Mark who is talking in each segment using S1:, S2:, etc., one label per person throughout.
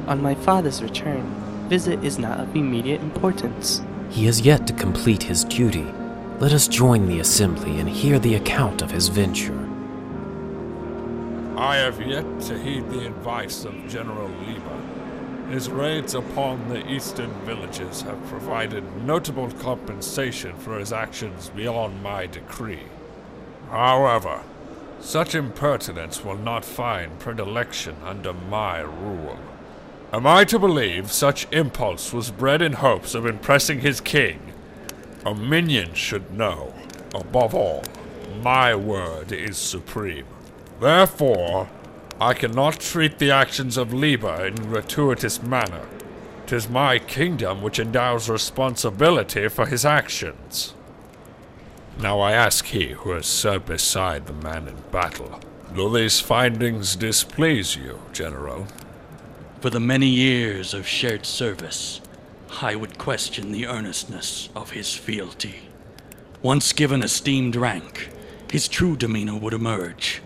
S1: On my father's return, visit is not of immediate importance.
S2: He has yet to complete his duty. Let us join the assembly and hear the account of his venture.
S3: I have yet to heed the advice of General Liber. His raids upon the eastern villages have provided notable compensation for his actions beyond my decree. However, such impertinence will not find predilection under my rule. Am I to believe such impulse was bred in hopes of impressing his king? A minion should know, above all, my word is supreme. Therefore, I cannot treat the actions of Liber in a gratuitous manner. 'Tis my kingdom which endows responsibility for his actions. Now I ask he who has sat beside the man in battle, do these findings displease you, General?
S4: For the many years of shared service, I would question the earnestness of his fealty. Once given esteemed rank, his true demeanor would emerge.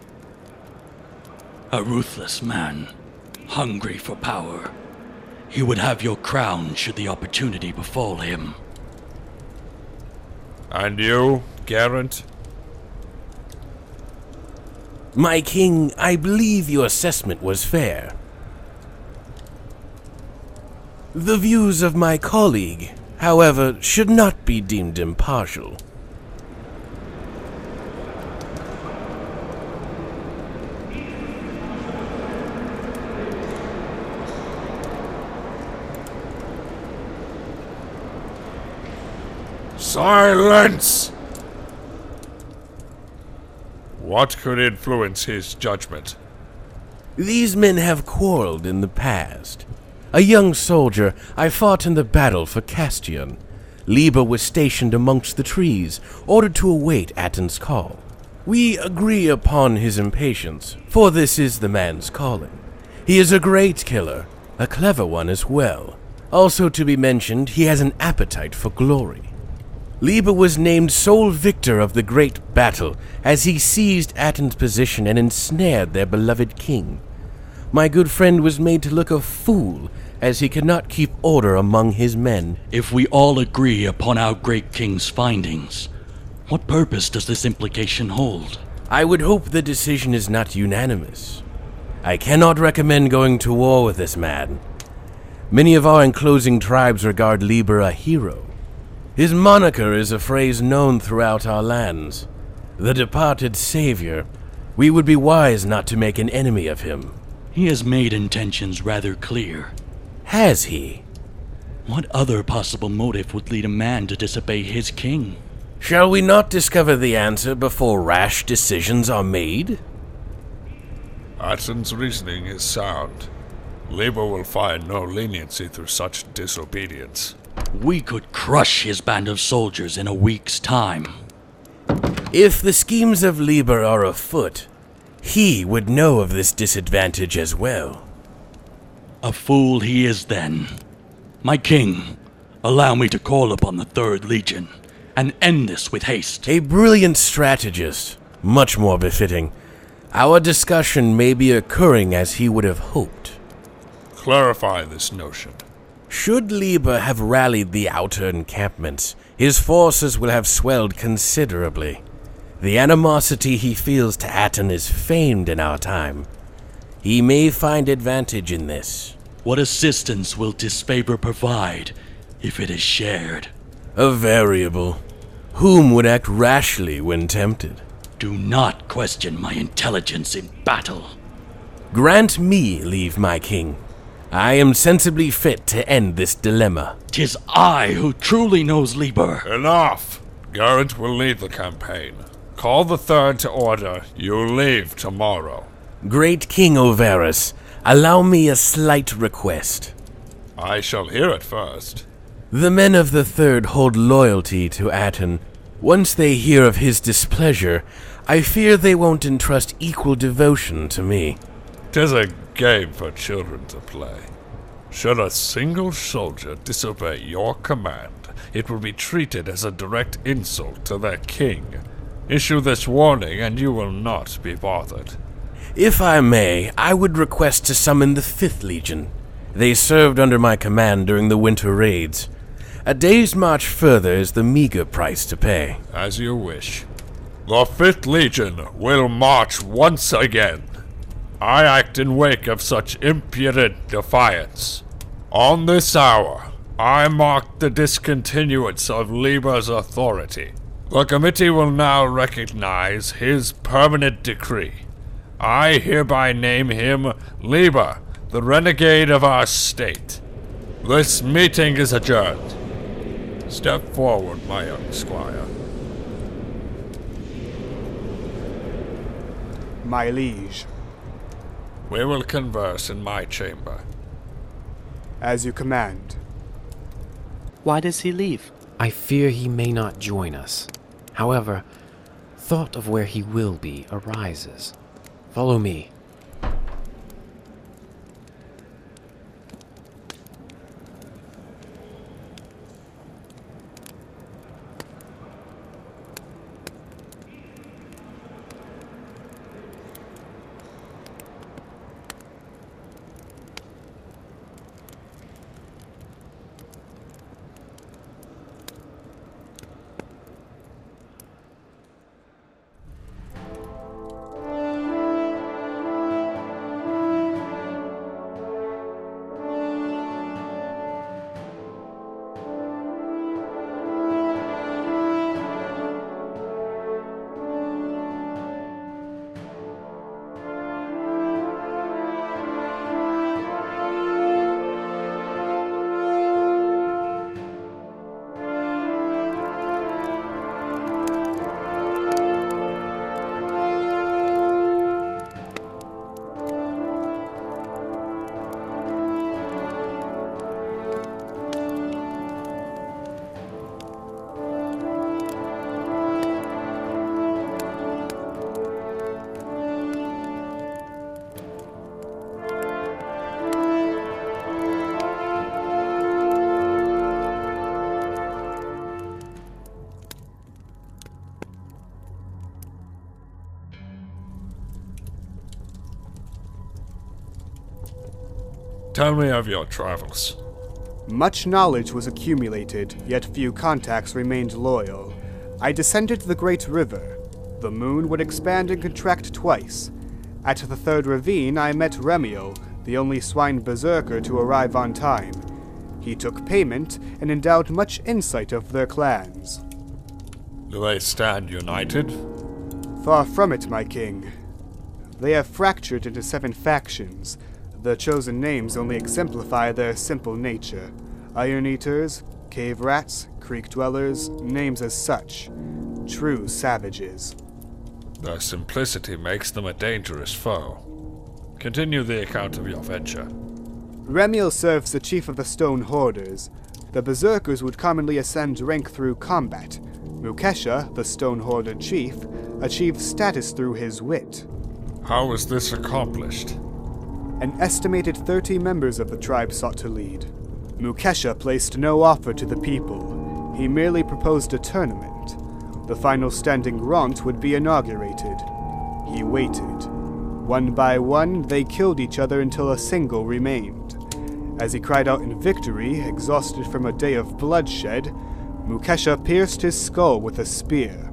S4: A ruthless man, hungry for power. He would have your crown should the opportunity befall him.
S3: And you, Garrett?
S5: My king, I believe your assessment was fair. The views of my colleague, however, should not be deemed impartial.
S3: Silence! What could influence his judgment?
S5: These men have quarreled in the past. A young soldier, I fought in the battle for Castion. Liber was stationed amongst the trees, ordered to await Atton's call. We agree upon his impatience, for this is the man's calling. He is a great killer, a clever one as well. Also to be mentioned, he has an appetite for glory. Liber was named sole victor of the great battle as he seized Atton's position and ensnared their beloved king. My good friend was made to look a fool as he could not keep order among his men.
S4: If we all agree upon our great king's findings, what purpose does this implication hold?
S5: I would hope the decision is not unanimous. I cannot recommend going to war with this man. Many of our enclosing tribes regard Liber a hero. His moniker is a phrase known throughout our lands. The departed savior. We would be wise not to make an enemy of him.
S4: He has made intentions rather clear.
S5: Has he?
S4: What other possible motive would lead a man to disobey his king?
S5: Shall we not discover the answer before rash decisions are made?
S3: Atton's reasoning is sound. Liber will find no leniency through such disobedience.
S4: We could crush his band of soldiers in a week's time.
S5: If the schemes of Liber are afoot, he would know of this disadvantage as well.
S4: A fool he is then. My king, allow me to call upon the Third Legion and end this with haste.
S5: A brilliant strategist, much more befitting. Our discussion may be occurring as he would have hoped.
S3: Clarify this notion.
S5: Should Liber have rallied the outer encampments, his forces will have swelled considerably. The animosity he feels to Atton is famed in our time. He may find advantage in this.
S4: What assistance will disfavor provide if it is shared?
S5: A variable. Whom would act rashly when tempted?
S4: Do not question my intelligence in battle.
S5: Grant me leave, my king. I am sensibly fit to end this dilemma.
S4: 'Tis I who truly knows Liber.
S3: Enough! Garrett will lead the campaign. Call the Third to order. You leave tomorrow.
S5: Great King Overus, allow me a slight request.
S3: I shall hear it first.
S5: The men of the Third hold loyalty to Atton. Once they hear of his displeasure, I fear they won't entrust equal devotion to me.
S3: 'Tis a game for children to play. Should a single soldier disobey your command, it will be treated as a direct insult to their king. Issue this warning and you will not be bothered.
S5: If I may, I would request to summon the 5th Legion. They served under my command during the winter raids. A day's march further is the meager price to pay.
S3: As you wish. The 5th Legion will march once again. I act in wake of such impudent defiance. On this hour, I mark the discontinuance of Liba's authority. The committee will now recognize his permanent decree. I hereby name him Liba, the renegade of our state. This meeting is adjourned. Step forward, my young squire.
S6: My liege.
S3: We will converse in my chamber.
S6: As you command.
S1: Why does he leave?
S2: I fear he may not join us. However, thought of where he will be arises. Follow me.
S3: Tell me of your travels.
S6: Much knowledge was accumulated, yet few contacts remained loyal. I descended the great river. The moon would expand and contract twice. At the third ravine, I met Remio, the only swine berserker to arrive on time. He took payment and endowed much insight of their clans.
S3: Do they stand united?
S6: Far from it, my king. They have fractured into 7 factions. The chosen names only exemplify their simple nature. Iron Eaters, Cave Rats, Creek Dwellers, names as such. True savages.
S3: Their simplicity makes them a dangerous foe. Continue the account of your venture.
S6: Remiel serves the chief of the Stone Hoarders. The Berserkers would commonly ascend rank through combat. Mukesha, the Stone Hoarder chief, achieved status through his wit.
S3: How was this accomplished?
S6: An estimated 30 members of the tribe sought to lead. Mukesha placed no offer to the people. He merely proposed a tournament. The final standing Ront would be inaugurated. He waited. One by one, they killed each other until a single remained. As he cried out in victory, exhausted from a day of bloodshed, Mukesha pierced his skull with a spear.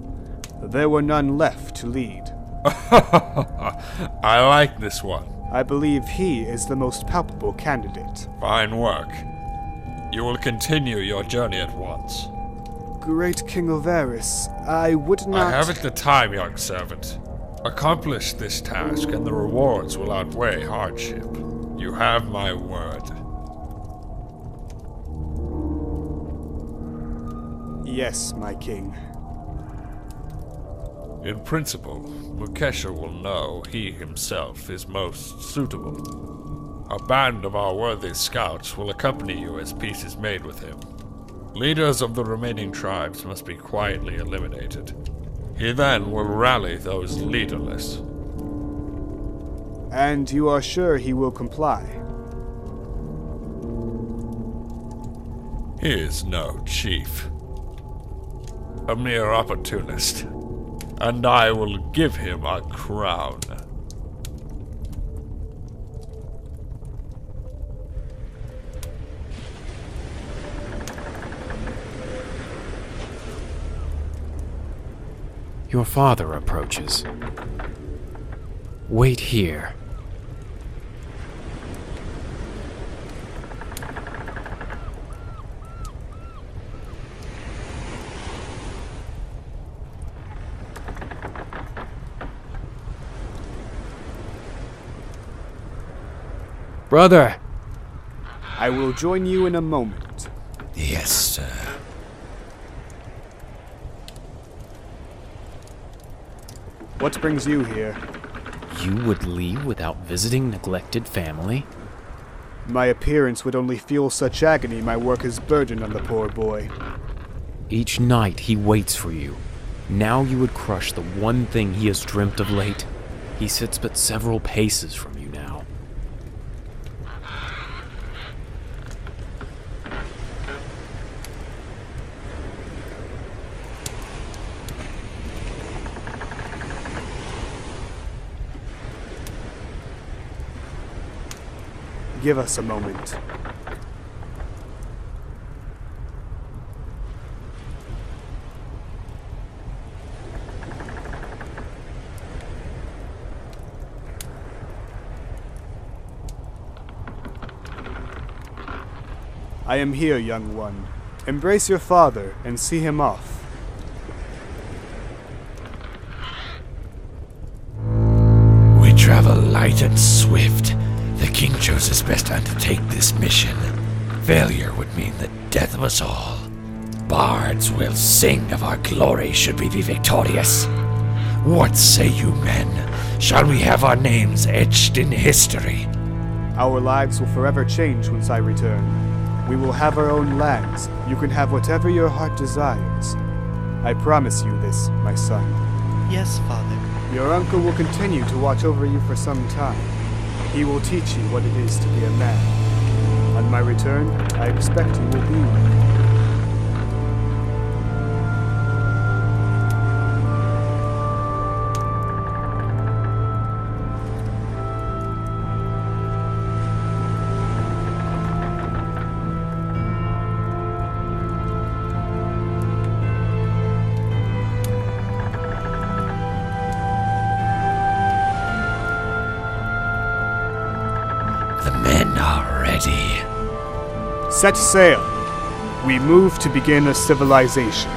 S6: There were none left to lead.
S3: I like this one.
S6: I believe he is the most palpable candidate.
S3: Fine work. You will continue your journey at once.
S6: Great King Ovaris, I would not...
S3: I haven't the time, young servant. Accomplish this task and the rewards will outweigh hardship. You have my word.
S6: Yes, my king.
S3: In principle, Mukesha will know he himself is most suitable. A band of our worthy scouts will accompany you as peace is made with him. Leaders of the remaining tribes must be quietly eliminated. He then will rally those leaderless.
S6: And you are sure he will comply?
S3: He is no chief. A mere opportunist. And I will give him a crown.
S2: Your father approaches. Wait here. Brother!
S6: I will join you in a moment.
S7: Yes, sir.
S6: What brings you here?
S2: You would leave without visiting neglected family?
S6: My appearance would only fuel such agony my work is burdened on the poor boy.
S2: Each night he waits for you. Now you would crush the one thing he has dreamt of late. He sits but several paces from you now.
S6: Give us a moment. I am here, young one. Embrace your father and see him off.
S7: We travel light and swift. The king chose us best to undertake this mission. Failure would mean the death of us all. Bards will sing of our glory should we be victorious. What say you, men? Shall we have our names etched in history?
S6: Our lives will forever change once I return. We will have our own lands. You can have whatever your heart desires. I promise you this, my son.
S1: Yes, Father.
S6: Your uncle will continue to watch over you for some time. He will teach you what it is to be a man. On my return, I expect you will be one.
S7: The men are ready.
S6: Set sail. We move to begin a civilization.